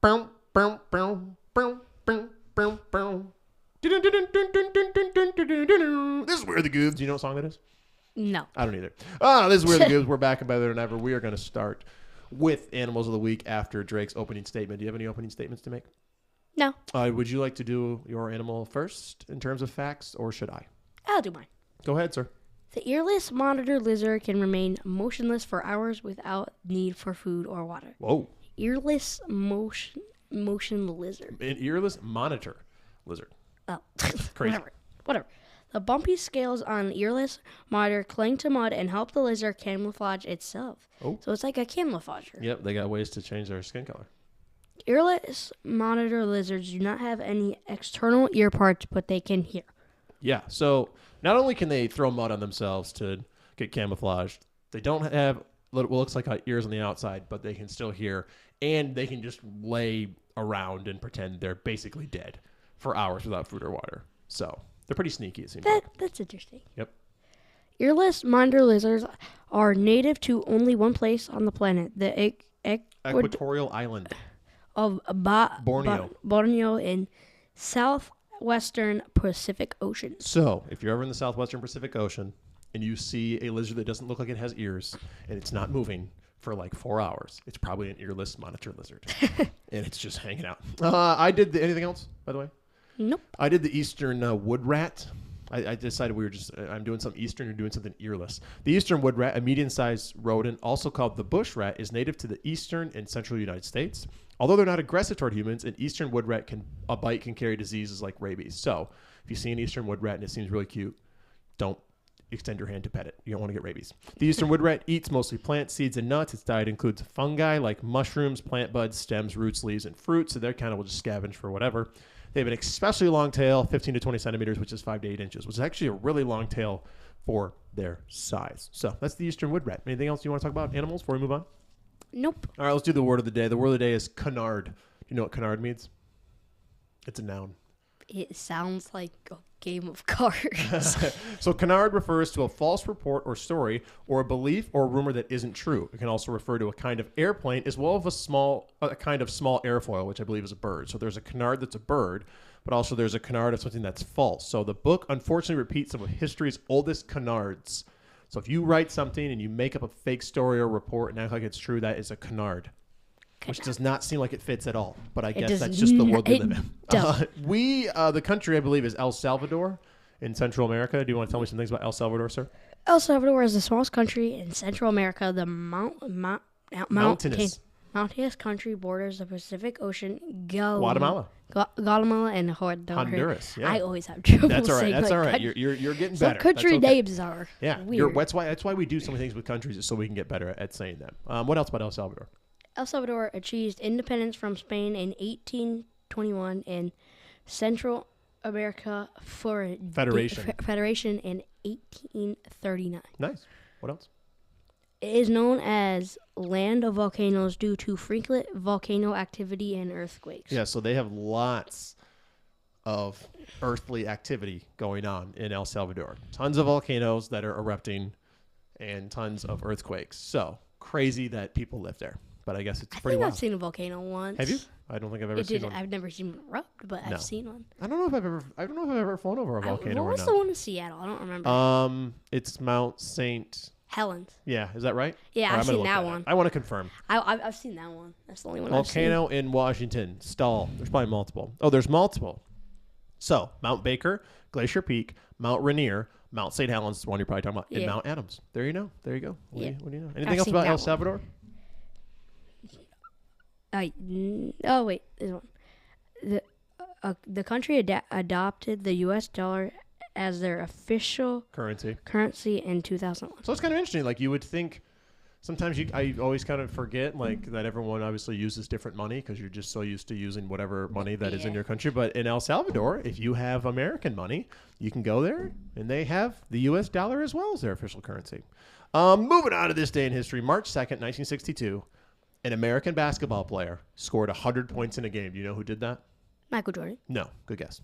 This is Where the Goobs. Do you know what song that is? No. I don't either. This is Where the Goobs. We're back and better than ever. We are going to start with Animals of the Week after Drake's opening statement. Do you have any opening statements to make? No. Would you like to do your animal first in terms of facts, or should I? I'll do mine. Go ahead, sir. The earless monitor lizard can remain motionless for hours without need for food or water. Whoa. Earless motion lizard. An earless monitor lizard. Oh, Crazy. Whatever. The bumpy scales on earless monitor cling to mud and help the lizard camouflage itself. Oh. So it's like a camouflager. Yep, they got ways to change their skin color. Earless monitor lizards do not have any external ear parts, but they can hear. Yeah, so not only can they throw mud on themselves to get camouflaged, they don't have what looks like ears on the outside, but they can still hear, and they can just lay around and pretend they're basically dead for hours without food or water. So they're pretty sneaky, it seems like. That's interesting. Yep. Earless monitor lizards are native to only one place on the planet, the Equatorial Island of Borneo in southwestern Pacific Ocean. So if you're ever in the southwestern Pacific Ocean and you see a lizard that doesn't look like it has ears and it's not moving for like 4 hours, it's probably an earless monitor lizard. And it's just hanging out. Anything else, by the way? Nope. I did the eastern wood rat. I decided I'm doing something eastern, you're doing something earless. The eastern wood rat, a medium-sized rodent, also called the bush rat, is native to the eastern and central United States. Although they're not aggressive toward humans, an eastern wood rat a bite can carry diseases like rabies. So if you see an eastern wood rat and it seems really cute, don't extend your hand to pet it. You don't want to get rabies. The eastern wood rat eats mostly plants, seeds, and nuts. Its diet includes fungi like mushrooms, plant buds, stems, roots, leaves, and fruits. So they kind of will just scavenge for whatever. They have an especially long tail, 15 to 20 centimeters, which is 5 to 8 inches, which is actually a really long tail for their size. So that's the eastern wood rat. Anything else you want to talk about animals before we move on? Nope. All right, let's do the word of the day. The word of the day is canard. Do you know what canard means? It's a noun. It sounds like a game of cards. So canard refers to a false report or story or a belief or rumor that isn't true. It can also refer to a kind of airplane as well as a kind of small airfoil, which I believe is a bird. So there's a canard that's a bird, but also there's a canard of something that's false. So the book unfortunately repeats some of history's oldest canards. So if you write something and you make up a fake story or report and act like it's true, that is a canard. Which does not seem like it fits at all, but I guess that's just the world we live in. The country, I believe, is El Salvador in Central America. Do you want to tell me some things about El Salvador, sir? El Salvador is the smallest country in Central America. The mountainous country borders the Pacific Ocean, Guatemala, and Honduras. Yeah. I always have trouble That's all right. saying That's all right. country. You're getting better. Country names are weird. That's why we do so many things with countries, is so we can get better at saying them. What else about El Salvador? El Salvador achieved independence from Spain in 1821 and Central America Federation in 1839. Nice. What else? It is known as land of volcanoes due to frequent volcano activity and earthquakes. Yeah, so they have lots of earthly activity going on in El Salvador. Tons of volcanoes that are erupting and tons of earthquakes. So crazy that people live there. But I guess it's pretty wild. I've seen a volcano once. Have you? I don't think I've ever seen one. I've never seen one erupt, but I've seen one. I don't know if I've ever flown over a volcano. What was the one in Seattle? I don't remember. It's Mount St. Helens. Yeah, is that right? Yeah, I've seen that one. I want to confirm. I've seen that one. That's the only one Volcano in Washington. Stall. There's probably multiple. Oh, there's multiple. So, Mount Baker, Glacier Peak, Mount Rainier, Mount St. Helens is the one you're probably talking about, and Mount Adams. There you go. What do you know? Anything else about El Salvador? Oh wait, there's one. The country adopted the U.S. dollar as their official currency in 2001. So it's kind of interesting. Like you would think, sometimes I always kind of forget that everyone obviously uses different money because you're just so used to using whatever money that is in your country. But in El Salvador, if you have American money, you can go there and they have the U.S. dollar as well as their official currency. Moving on to this day in history, March 2nd, 1962. An American basketball player scored 100 points in a game. Do you know who did that? Michael Jordan. No. Good guess.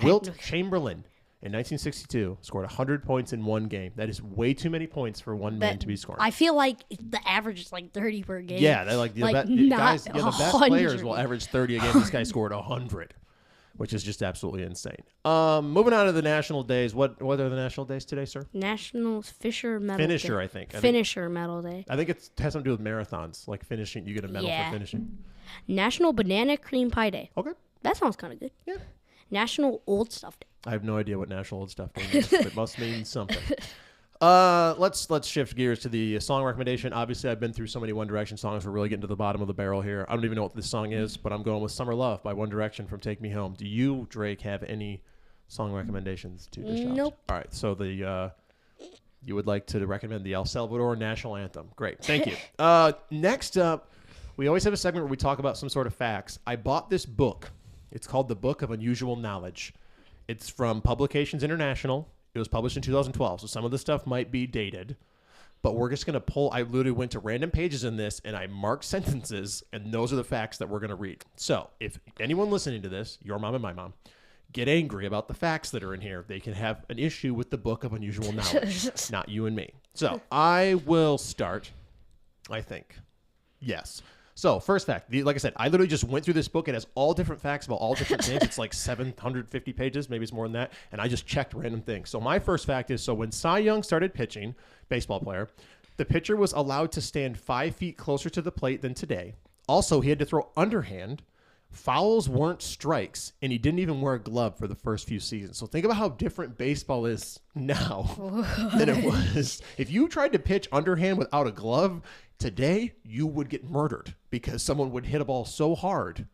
Wilt Chamberlain in 1962 scored 100 points in one game. That is way too many points for one man to be scoring. I feel like the average is like 30 per game. Yeah, they're like, the best players will average 30 a game. This guy scored 100, which is just absolutely insane. Moving on to the national days. What are the national days today, sir? National Finisher Medal Finisher, Day. I think. Finisher Medal Day. I think it has something to do with marathons, like finishing. You get a medal for finishing. National Banana Cream Pie Day. Okay. That sounds kind of good. Yeah. National Old Stuff Day. I have no idea what National Old Stuff Day means. It must mean something. Let's shift gears to the song recommendation. Obviously, I've been through so many One Direction songs. We're really getting to the bottom of the barrel here. I don't even know what this song is, but I'm going with Summer Love by One Direction from Take Me Home. Do you, Drake, have any song recommendations to dish out? Nope. All right, so you would like to recommend the El Salvador National Anthem. Great, thank you. Next up, we always have a segment where we talk about some sort of facts. I bought this book. It's called The Book of Unusual Knowledge. It's from Publications International. It was published in 2012, so some of the stuff might be dated. But we're just going to pull. I literally went to random pages in this, and I marked sentences, and those are the facts that we're going to read. So if anyone listening to this, your mom and my mom, get angry about the facts that are in here, they can have an issue with the Book of Unusual Knowledge, not you and me. So I will start, I think. Yes. So, first fact, like I said, I literally just went through this book. It has all different facts about all different things. It's like 750 pages, maybe it's more than that, and I just checked random things. So, my first fact is, so when Cy Young started pitching, baseball player, the pitcher was allowed to stand 5 feet closer to the plate than today. Also, he had to throw underhand. Fouls weren't strikes, and he didn't even wear a glove for the first few seasons. So, think about how different baseball is now than it was. If you tried to pitch underhand without a glove, today, you would get murdered because someone would hit a ball so hard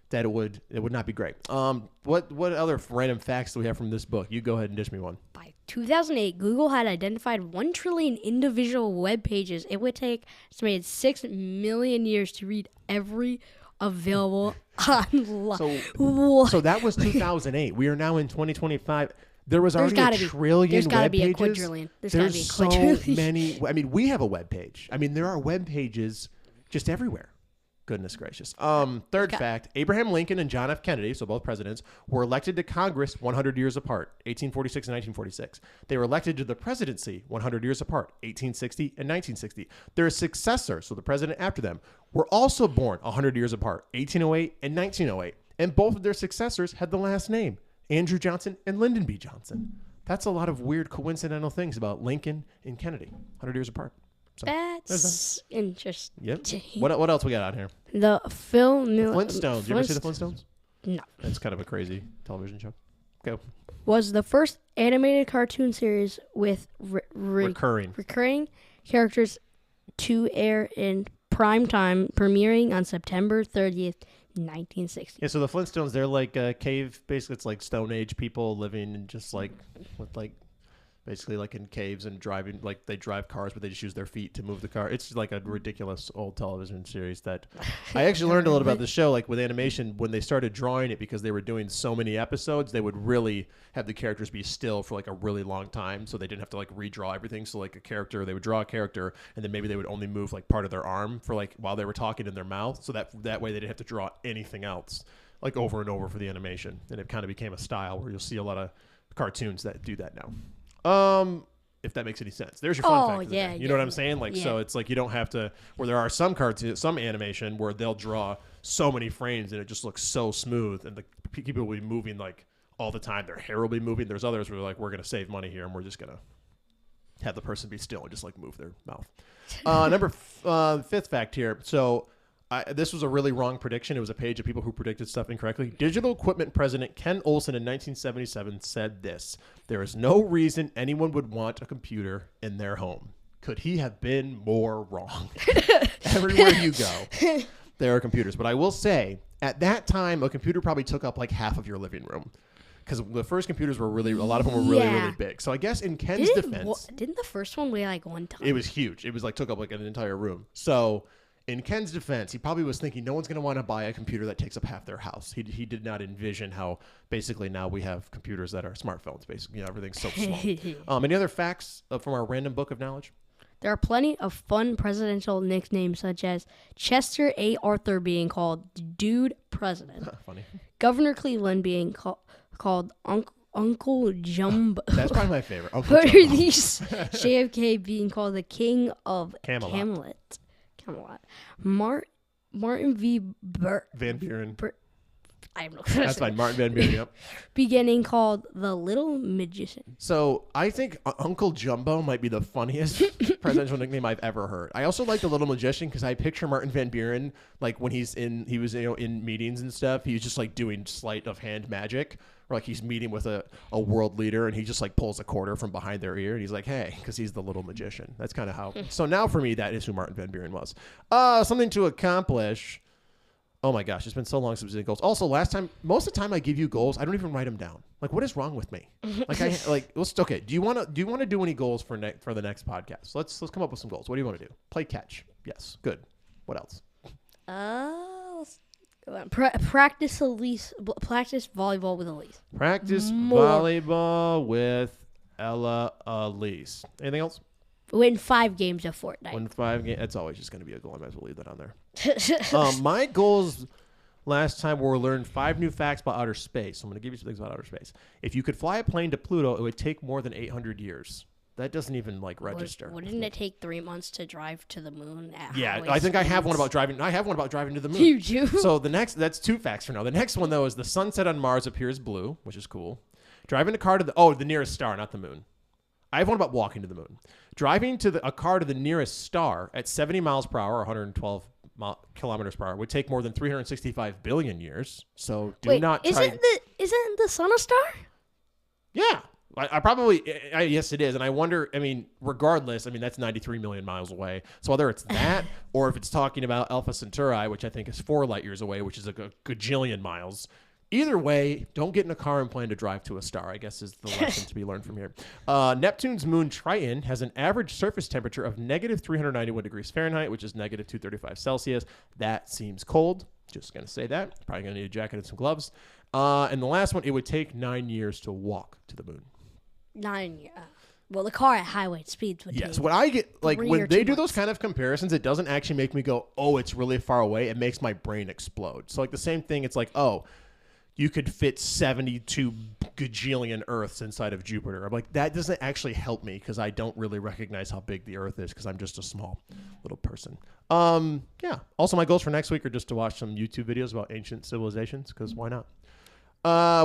that it would not be great. What other random facts do we have from this book? You go ahead and dish me one. By 2008, Google had identified 1 trillion individual web pages. It would take estimated 6 million years to read every available online. So that was 2008. We are now in 2025. There was already a trillion There's got to web be a pages. quadrillion. There's so many. I mean, we have a web page. I mean, there are web pages just everywhere. Goodness gracious. Third fact, Abraham Lincoln and John F. Kennedy, so both presidents, were elected to Congress 100 years apart, 1846 and 1946. They were elected to the presidency 100 years apart, 1860 and 1960. Their successors, so the president after them, were also born 100 years apart, 1808 and 1908. And both of their successors had the last name, Andrew Johnson and Lyndon B. Johnson. That's a lot of weird coincidental things about Lincoln and Kennedy, 100 years apart. So, that's interesting. Yep. What else we got on here? The Flintstones. You ever see the Flintstones? No. That's kind of a crazy television show. Go. Was the first animated cartoon series with recurring characters to air in prime time, premiering on September 30th, 1960. Yeah, so the Flintstones, they're like cave, basically it's like Stone Age people living in just like, with like, basically like in caves and driving, like they drive cars, but they just use their feet to move the car. It's like a ridiculous old television series that I actually learned a little about the show, like with animation, when they started drawing it, because they were doing so many episodes, they would really have the characters be still for like a really long time. So they didn't have to like redraw everything. So like a character, they would draw a character and then maybe they would only move like part of their arm for like while they were talking in their mouth. So that way they didn't have to draw anything else like over and over for the animation. And it kind of became a style where you'll see a lot of cartoons that do that now. If that makes any sense. There's your fun fact. Yeah, you know what I'm saying? Like, so it's like you don't have to, where there are some cartoons, some animation where they'll draw so many frames and it just looks so smooth and the people will be moving like all the time. Their hair will be moving. There's others where like, we're going to save money here and we're just going to have the person be still and just like move their mouth. Fifth fact here. So this was a really wrong prediction. It was a page of people who predicted stuff incorrectly. Digital Equipment President Ken Olsen in 1977 said this: "There is no reason anyone would want a computer in their home." Could he have been more wrong? Everywhere you go, there are computers. But I will say, at that time, a computer probably took up like half of your living room. Because the first computers were really, a lot of them were really, really big. So I guess in Ken's defense... Didn't the first one weigh like 1 ton? It was huge. It was like took up like an entire room. So... in Ken's defense, he probably was thinking no one's going to want to buy a computer that takes up half their house. He did not envision how basically now we have computers that are smartphones, basically. You know, everything's so small. Any other facts from our random book of knowledge? There are plenty of fun presidential nicknames, such as Chester A. Arthur being called Dude President. Funny. Governor Cleveland being called Uncle Jumbo. That's probably my favorite. Uncle What Jumbo. are these? JFK being called the king of Camelot. Martin V. Van Buren. I have no That's fine. Martin Van Buren, yep. Beginning called the Little Magician. So I think Uncle Jumbo might be the funniest presidential nickname I've ever heard. I also like the Little Magician because I picture Martin Van Buren like when he was in meetings and stuff. He was just like doing sleight of hand magic, or like he's meeting with a world leader and he just like pulls a quarter from behind their ear and he's like, hey, because he's the Little Magician. That's kind of how. So now for me, that is who Martin Van Buren was. Something to accomplish. Oh my gosh, it's been so long since we did goals. Also, most of the time I give you goals, I don't even write them down. Like, what is wrong with me? Okay. Do you want to do any goals for the next podcast? Let's come up with some goals. What do you want to do? Play catch. Yes, good. What else? Practice volleyball with Elise. Practice volleyball with Elise. Anything else? Win 5 games of Fortnite. Win 5 games. That's always just going to be a goal. I might as well leave that on there. My goals last time were learn 5 new facts about outer space. So I'm going to give you some things about outer space. If you could fly a plane to Pluto, it would take more than 800 years. That doesn't even register. Wouldn't it take 3 months to drive to the moon? I think I have one about driving. I have one about driving to the moon. You do? So that's 2 facts for now. The next one though is the sunset on Mars appears blue, which is cool. Driving a car to the nearest star, not the moon. I have one about walking to the moon. Driving a car to the nearest star at 70 miles per hour, or 112 kilometers per hour, would take more than 365 billion years. So not try. Isn't the sun a star? Yeah. I probably, yes, it is. And I wonder, regardless, that's 93 million miles away. So whether it's that or if it's talking about Alpha Centauri, which I think is 4 light years away, which is a gajillion miles. Either way, don't get in a car and plan to drive to a star, I guess is the lesson to be learned from here. Neptune's moon Triton has an average surface temperature of negative 391 degrees Fahrenheit, which is negative 235 Celsius. That seems cold. Just going to say that. Probably going to need a jacket and some gloves. And the last one, it would take 9 years to walk to the moon. 9 years. Well, the car at highway speeds would Yes. What I get, when they do those kind of comparisons, it doesn't actually make me go, oh, it's really far away. It makes my brain explode. So the same thing, it's like, oh, you could fit 72 gajillion Earths inside of Jupiter. I'm like, that doesn't actually help me because I don't really recognize how big the Earth is because I'm just a small little person. Yeah. Also, my goals for next week are just to watch some YouTube videos about ancient civilizations because why not?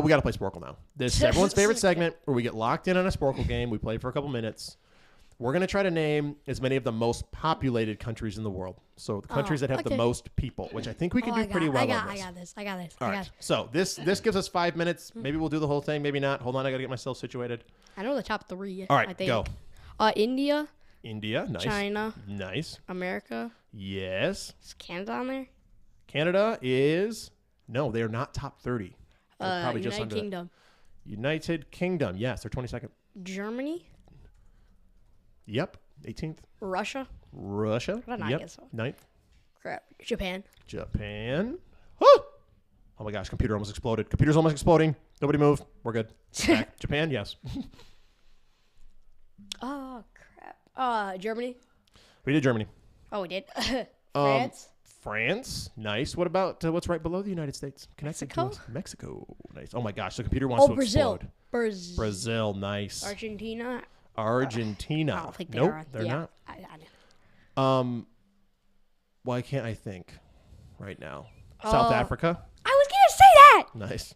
We got to play Sporkle now. This is everyone's favorite segment where we get locked in on a Sporkle game. We play for a couple minutes. We're going to try to name as many of the most populated countries in the world. So the countries that have the most people, which I think we can do pretty well on this. I got this. All right. So this gives us 5 minutes. Maybe we'll do the whole thing. Maybe not. Hold on. I got to get myself situated. I know the top 3. All right. I think. Go. India. Nice. China. Nice. America. Yes. Is Canada on there? Canada is... No, they are not top 30. They're probably United just under Kingdom. United Kingdom. Yes, they're 22nd. Germany. Yep. 18th. Russia. Yep. 9th. Crap. Japan. Oh my gosh, computer almost exploded. Computer's almost exploding. Nobody move. We're good. Back. Japan, yes. Oh, crap. Germany. We did Germany. Oh, we did. France. Nice. What about what's right below the United States? Mexico. Nice. Oh my gosh, the computer wants to explode. Brazil. Nice. Argentina. I don't think they're not. Why can't I think right now? South Africa. I was gonna say that. Nice.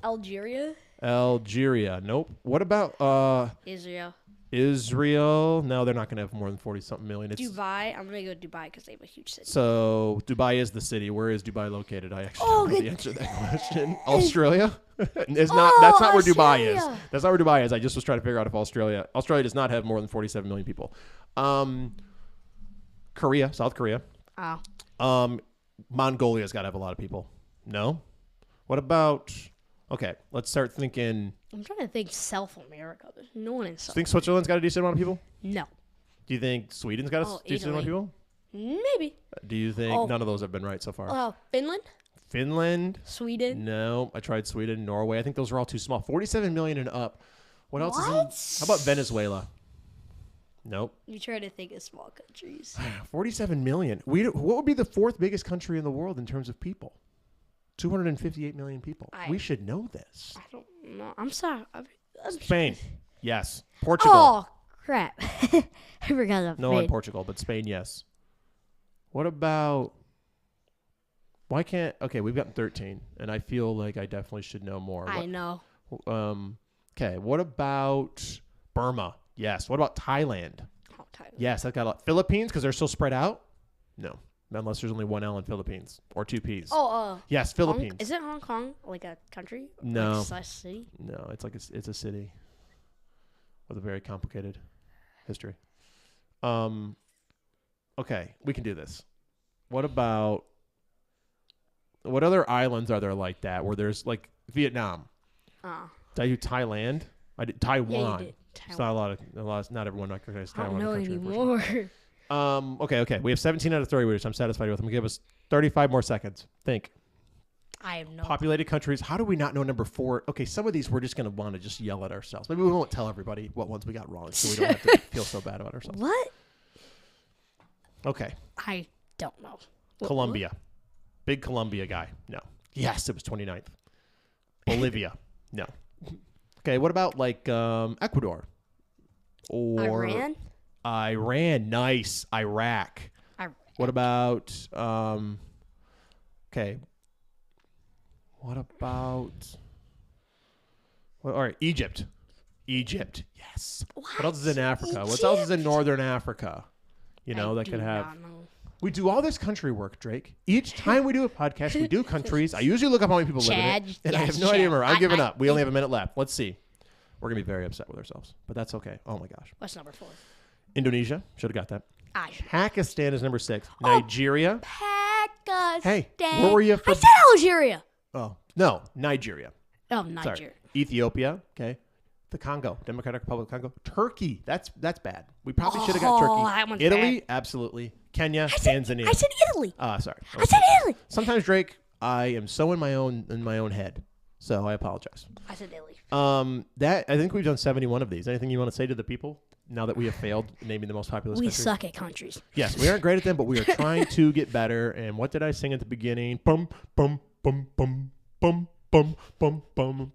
Algeria. Nope. What about Israel? No, they're not going to have more than 40-something million. Dubai. I'm going to go Dubai because they have a huge city. So Dubai is the city. Where is Dubai located? I actually don't know the answer to that question. Australia? That's not where Dubai is. That's not where Dubai is. I just was trying to figure out if Australia does not have more than 47 million people. South Korea. Oh. Mongolia's got to have a lot of people. No? What about... Okay, let's start thinking... I'm trying to think South America. There's no one in South Do you think Switzerland's got a decent amount of people? No. Do you think Sweden's got a decent amount of people? Maybe. Do you think none of those have been right so far? Finland? Sweden? No, I tried Sweden, Norway. I think those are all too small. 47 million and up. What else is in... How about Venezuela? Nope. You try to think of small countries. 47 million. What would be the 4th biggest country in the world in terms of people? 258 million people. We should know this. I don't No, I'm sorry. Spain. Yes. Portugal. Oh, crap. I forgot about No, Spain. in Portugal, but Spain, yes. What about... Why can't... Okay, we've gotten 13, and I feel like I definitely should know more. I know. Okay, what about Burma? Yes. What about Thailand? Oh, Thailand. Yes, I've got a lot. Philippines, because they're so spread out? No. Unless there's only one L in Philippines, or two P's. Yes, Philippines. Is it Hong Kong like a country? No. Like a city? No, it's like it's a city with a very complicated history. Okay, we can do this. What about... What other islands are there like that where there's like Vietnam? Did I do Thailand? I did Taiwan. Yeah, you did. It's not a lot. Not everyone recognizes Taiwan. I don't know anymore. Okay. We have 17 out of 30, which I'm satisfied with. I'm gonna give us 35 more seconds. Think. I have no. Populated countries. How do we not know number 4? Okay, some of these we're just gonna want to just yell at ourselves. Maybe we won't tell everybody what ones we got wrong, so we don't have to feel so bad about ourselves. What? Okay. I don't know. Colombia. Big Colombia guy. No. Yes, it was 29th. Bolivia. No. Okay, what about like Ecuador? Or Iran. Nice. Iraq. What about okay. What about all right, Egypt. Yes. What else is in Africa? What else is in Northern Africa? You know, that could have We do all this country work, Drake. Each time we do a podcast, we do countries. I usually look up how many people live in it, and I have no idea where. I've given up. We only have a minute left. Let's see. We're going to be very upset with ourselves, but that's okay. Oh, my gosh. What's number 4? Indonesia. Should have got that. Pakistan is number 6. Nigeria. Pakistan. Hey, where were you? I said Algeria. Oh, no. Nigeria. Oh, Nigeria. Sorry. Ethiopia. Okay. The Congo. Democratic Republic of Congo. Turkey. That's bad. We probably should have got Turkey. That one's Italy. bad. Absolutely. Kenya. Tanzania. I said Italy. Sorry. I said Italy. Sometimes, Drake, I am so in my own head. So I apologize. I said Italy. I think we've done 71 of these. Anything you want to say to the people now that we have failed naming the most populous countries? We suck at countries. Yes, we aren't great at them, but we are trying to get better. And what did I sing at the beginning? Bum bum bum bum bum bum bum bum.